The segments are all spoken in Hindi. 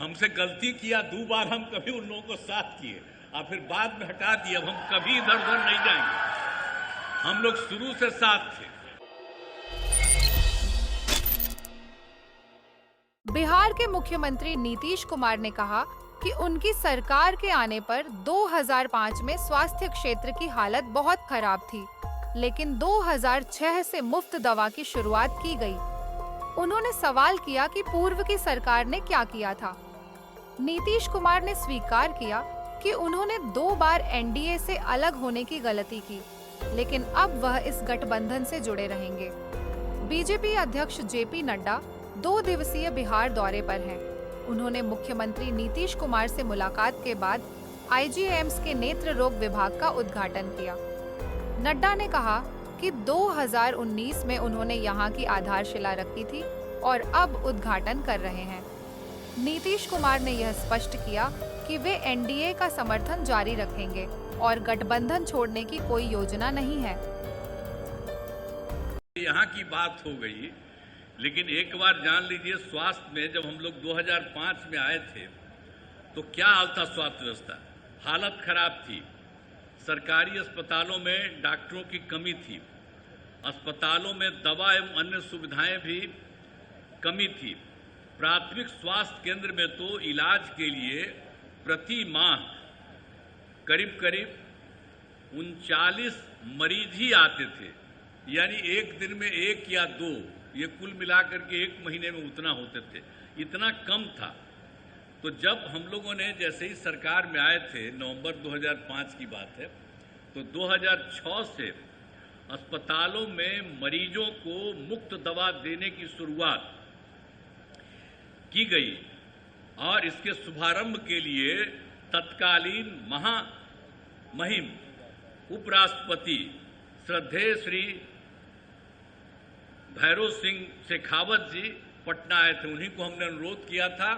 हमसे गलती किया, 2 बार हम कभी उन लोगों को साथ किए और फिर बाद में हटा दिए। अब हम कभी इधर उधर नहीं जाएंगे, हम लोग शुरू से साथ थे। बिहार के मुख्यमंत्री नीतीश कुमार ने कहा कि उनकी सरकार के आने पर 2005 में स्वास्थ्य क्षेत्र की हालत बहुत खराब थी, लेकिन 2006 से मुफ्त दवा की शुरुआत की गई। उन्होंने सवाल किया कि पूर्व की सरकार ने क्या किया था। नीतीश कुमार ने स्वीकार किया कि उन्होंने 2 बार एनडीए से अलग होने की गलती की, लेकिन अब वह इस गठबंधन से जुड़े रहेंगे। बीजेपी अध्यक्ष जेपी नड्डा 2 दिवसीय बिहार दौरे पर हैं। उन्होंने मुख्यमंत्री नीतीश कुमार से मुलाकात के बाद आईजीएम्स के नेत्र रोग विभाग का उद्घाटन किया। नड्डा ने कहा कि 2019 में उन्होंने यहां की आधारशिला रखी थी और अब उद्घाटन कर रहे हैं। नीतीश कुमार ने यह स्पष्ट किया कि वे एनडीए का समर्थन जारी रखेंगे और गठबंधन छोड़ने की कोई योजना नहीं है। यहाँ की बात हो गई, लेकिन एक बार जान लीजिए, स्वास्थ्य में जब हम लोग 2005 में आए थे तो क्या हाल था स्वास्थ्य व्यवस्था? हालत खराब थी। सरकारी अस्पतालों में डॉक्टरों की कमी थी, अस्पतालों में दवा एवं अन्य सुविधाएं भी कमी थी। प्राथमिक स्वास्थ्य केंद्र में तो इलाज के लिए प्रति माह करीब करीब 39 मरीज ही आते थे, यानी एक दिन में 1 या 2, ये कुल मिलाकर के 1 महीने में उतना होते थे, इतना कम था। तो जब हम लोगों ने जैसे ही सरकार में आए थे, नवंबर 2005 की बात है, तो 2006 से अस्पतालों में मरीजों को मुफ्त दवा देने की शुरुआत की गई और इसके शुभारंभ के लिए तत्कालीन महामहिम उपराष्ट्रपति श्रद्धेय श्री भैरव सिंह शेखावत जी पटना आए थे। उन्हीं को हमने अनुरोध किया था,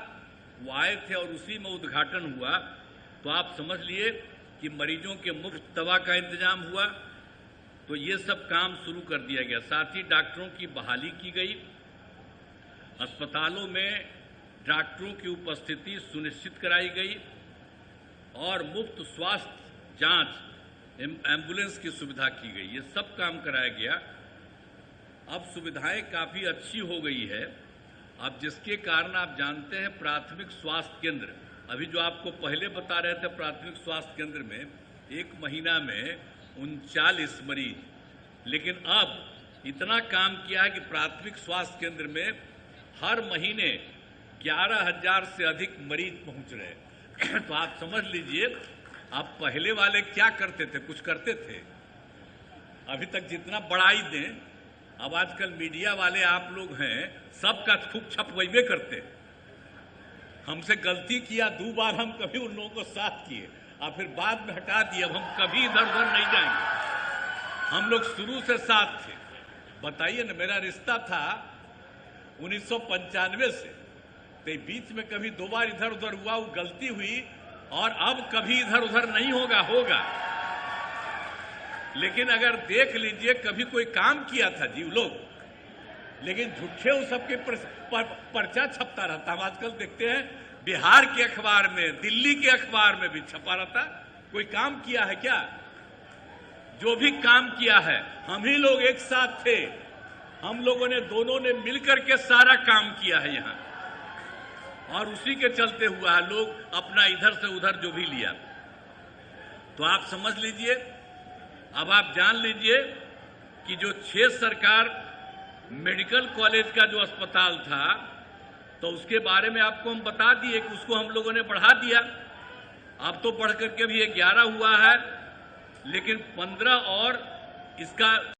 वो आए थे और उसी में उद्घाटन हुआ। तो आप समझ लिए कि मरीजों के मुफ्त दवा का इंतजाम हुआ। तो ये सब काम शुरू कर दिया गया। साथ ही डॉक्टरों की बहाली की गई, अस्पतालों में डॉक्टरों की उपस्थिति सुनिश्चित कराई गई और मुफ्त स्वास्थ्य जांच एम्बुलेंस की सुविधा की गई। ये सब काम कराया गया। अब सुविधाएं काफ़ी अच्छी हो गई है। अब जिसके कारण आप जानते हैं, प्राथमिक स्वास्थ्य केंद्र, अभी जो आपको पहले बता रहे थे, प्राथमिक स्वास्थ्य केंद्र में 1 महीना में 39 मरीज, लेकिन अब इतना काम किया है कि प्राथमिक स्वास्थ्य केंद्र में हर महीने 11,000 से अधिक मरीज पहुंच रहे हैं। तो आप समझ लीजिए, आप पहले वाले क्या करते थे? कुछ करते थे? अभी तक जितना बढ़ाई दें, अब आजकल मीडिया वाले आप लोग हैं, सबका खूब छपवैबे करते हैं। हमसे गलती किया, 2 बार हम कभी उन लोगों को साथ किए और फिर बाद में हटा दिए। अब हम कभी इधर उधर नहीं जाएंगे, हम लोग शुरू से साथ थे। बताइए ना, मेरा रिश्ता था 1995 से, तो बीच में कभी 2 बार इधर उधर हुआ, वो गलती हुई और अब कभी इधर उधर नहीं होगा। लेकिन अगर देख लीजिए, कभी कोई काम किया था जी लोग, लेकिन झूठे वो सबके पर्चा छपता रहता। हम आजकल देखते हैं बिहार के अखबार में, दिल्ली के अखबार में भी छपा रहता। कोई काम किया है क्या? जो भी काम किया है, हम ही लोग एक साथ थे, हम लोगों ने दोनों ने मिलकर के सारा काम किया है यहाँ, और उसी के चलते हुआ है। लोग अपना इधर से उधर जो भी लिया। तो आप समझ लीजिए, अब आप जान लीजिए कि जो 6 सरकार मेडिकल कॉलेज का जो अस्पताल था, तो उसके बारे में आपको हम बता दिए कि उसको हम लोगों ने बढ़ा दिया। अब तो बढ़ करके भी 11 हुआ है, लेकिन 15 और इसका